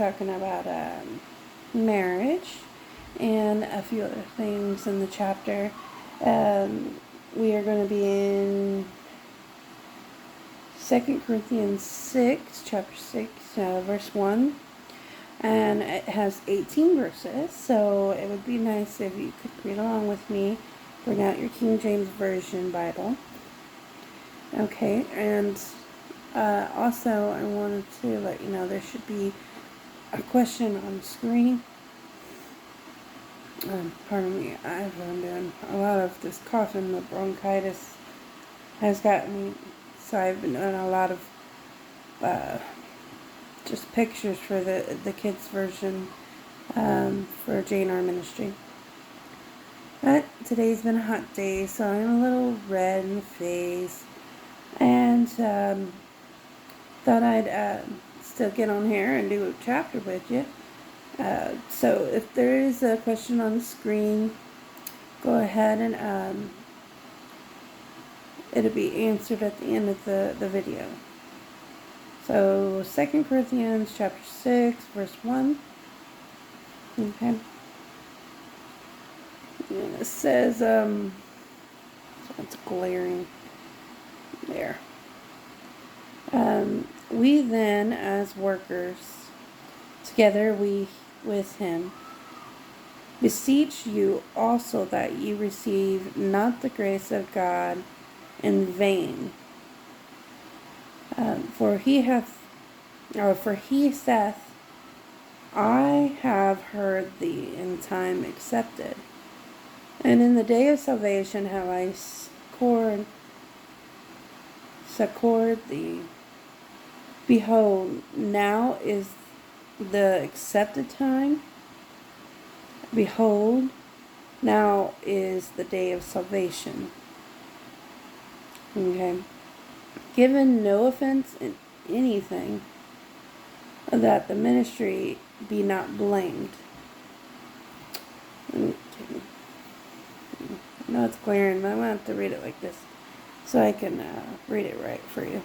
talking about marriage and a few other things in the chapter. We are going to be in 2 Corinthians 6, chapter 6, verse 1. And it has 18 verses, so it would be nice if you could read along with me. Bring out your King James Version Bible. Okay, and also I wanted to let you know there should be a question on the screen. Pardon me, I've been doing a lot of this coughing. The bronchitis has gotten me, so I've been doing a lot of just pictures for the kids version for J&R Ministry. But today's been a hot day, so I'm a little red in the face, and thought I'd still get on here and do a chapter with you. So if there is a question on the screen, go ahead and it'll be answered at the end of the video. So 2 Corinthians chapter 6, verse 1. Okay. And it says, so it's glaring there. We then, as workers, together with him, beseech you also that ye receive not the grace of God in vain. For he saith, I have heard thee in time accepted, and in the day of salvation have I succored thee. Behold, now is the accepted time. Behold, now is the day of salvation. Okay. Given no offense in anything, that the ministry be not blamed. Okay. I know it's glaring, but I'm going to have to read it like this so I can read it right for you.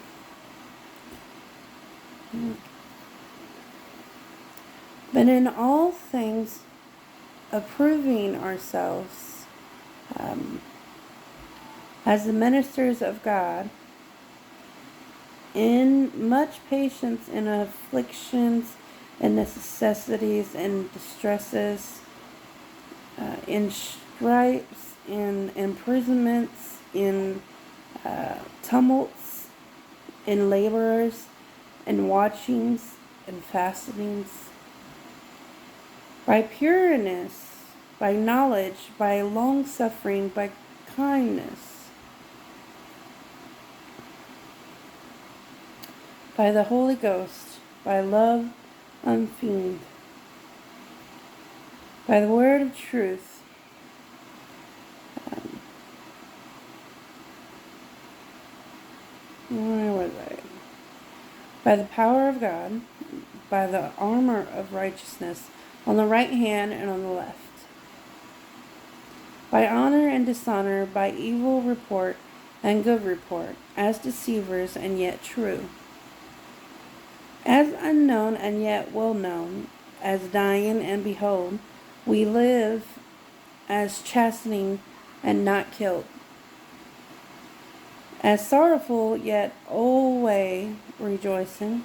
But in all things, approving ourselves as the ministers of God, in much patience in afflictions and necessities and distresses, in stripes, in imprisonments, in tumults, in laborers, in watchings, and fastings, by pureness, by knowledge, by long-suffering, by kindness, by the Holy Ghost, by love unfeigned, by the word of truth, where was I? By the power of God, by the armor of righteousness, on the right hand and on the left, by honor and dishonor, by evil report and good report, as deceivers and yet true, as unknown and yet well known, as dying and behold, we live, as chastening and not killed, as sorrowful yet always rejoicing,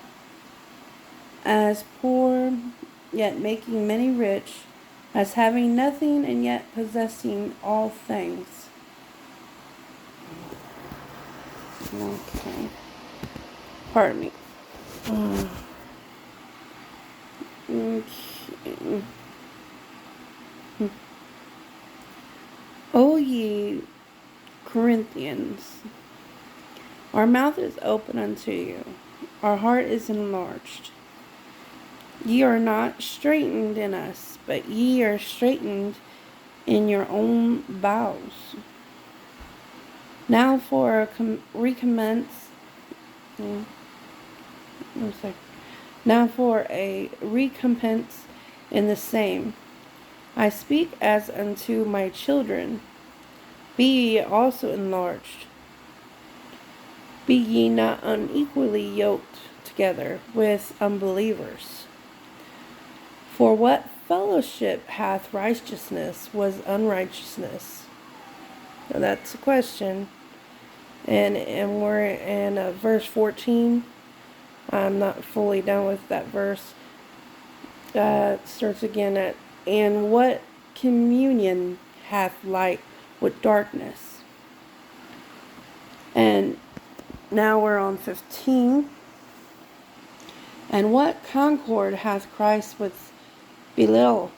as poor yet making many rich, as having nothing and yet possessing all things. Okay. Pardon me. Okay. O ye Corinthians, our mouth is open unto you, our heart is enlarged. Ye are not straitened in us, but ye are straitened in your own bowels. Now for a recompense in the same, I speak as unto my children, be ye also enlarged. Be ye not unequally yoked together with unbelievers. For what fellowship hath righteousness with unrighteousness? Now that's a question. And we're in verse 14. I'm not fully done with that verse. It starts again at, and what communion hath light with darkness? And now we're on 15. And what concord hath Christ with Belial?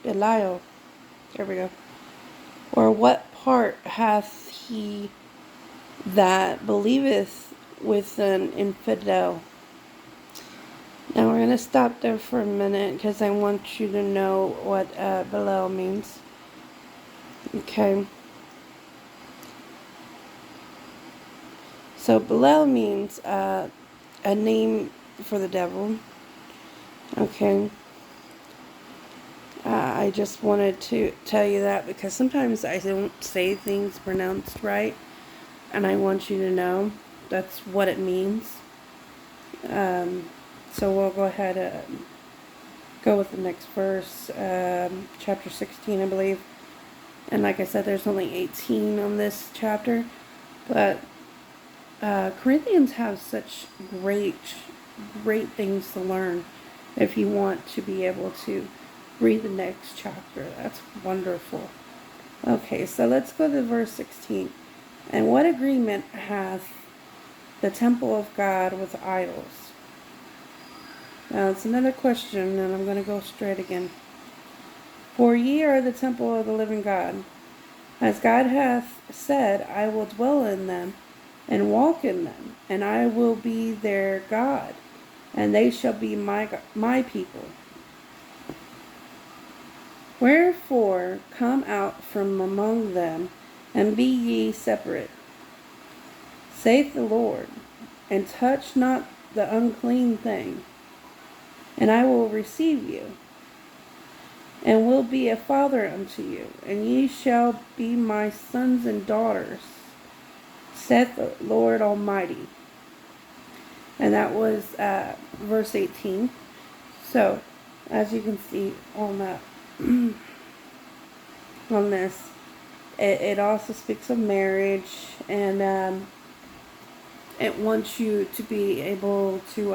There we go. Or what part hath he that believeth with an infidel? Now we're going to stop there for a minute because I want you to know what Belial means. Okay. So Belial means a name for the devil. Okay. I just wanted to tell you that because sometimes I don't say things pronounced right, and I want you to know that's what it means. So we'll go ahead and go with the next verse, chapter 16, I believe. And like I said, there's only 18 on this chapter, but Corinthians have such great things to learn if you want to be able to read the next chapter. That's wonderful. Okay, so let's go to verse 16. And what agreement hath the temple of God with idols? Now it's another question, and I'm going to go straight again. For ye are the temple of the living God. As God hath said, I will dwell in them, and walk in them, and I will be their God, and they shall be my people. Wherefore come out from among them, and be ye separate, saith the Lord, and touch not the unclean thing, and I will receive you, and will be a father unto you, and ye shall be my sons and daughters, saith the Lord Almighty. And that was verse 18. So, as you can see on that, on this, it also speaks of marriage, and it wants you to be able to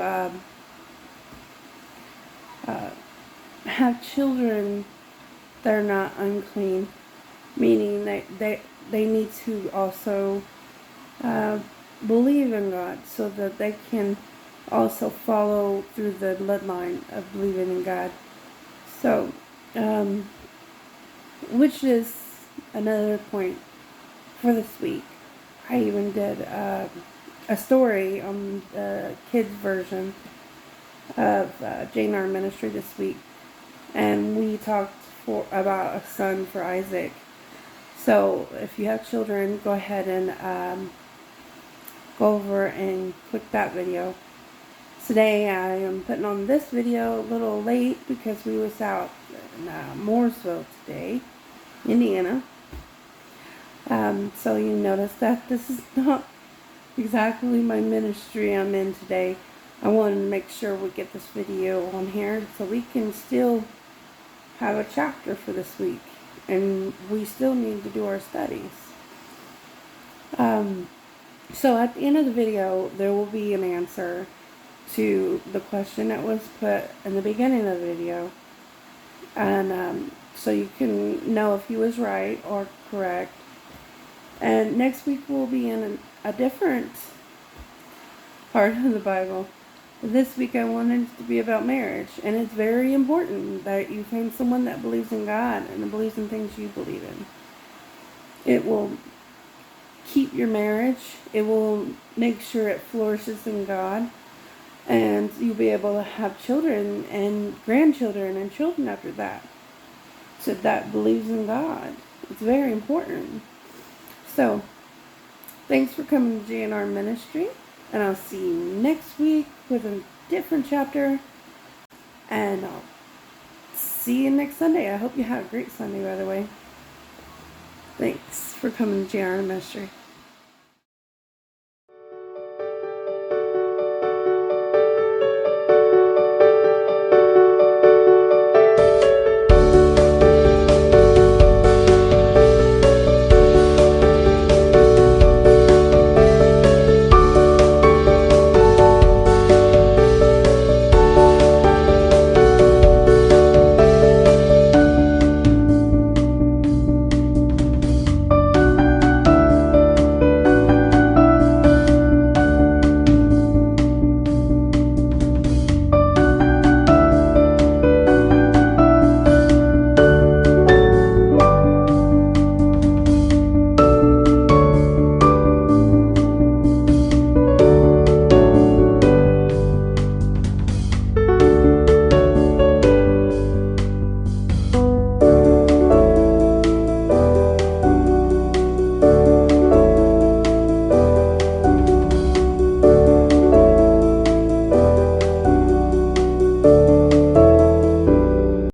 have children that are not unclean, meaning they need to also believe in God so that they can also follow through the bloodline of believing in God. So, which is another point for this week. I even did a story on the kids version of J&R Ministry this week, and we talked about a son for Isaac. So if you have children, go ahead and go over and click that video. Today I am putting on this video a little late because we was out in Mooresville today, Indiana. So you notice that this is not exactly my ministry I'm in today. I wanted to make sure we get this video on here so we can still have a chapter for this week, and we still need to do our studies. So at the end of the video, there will be an answer to the question that was put in the beginning of the video, and so you can know if you was right or correct. And next week we'll be in a different part of the Bible. This week I wanted it to be about marriage, and it's very important that you find someone that believes in God and believes in things you believe in. It will keep your marriage. It will make sure it flourishes in God, and you'll be able to have children and grandchildren and children after that. So that believes in God. It's very important. So, thanks for coming to J&R Ministry, and I'll see you next week with a different chapter, and I'll see you next Sunday. I hope you have a great Sunday, by the way. Thanks for coming to J&R Ministry.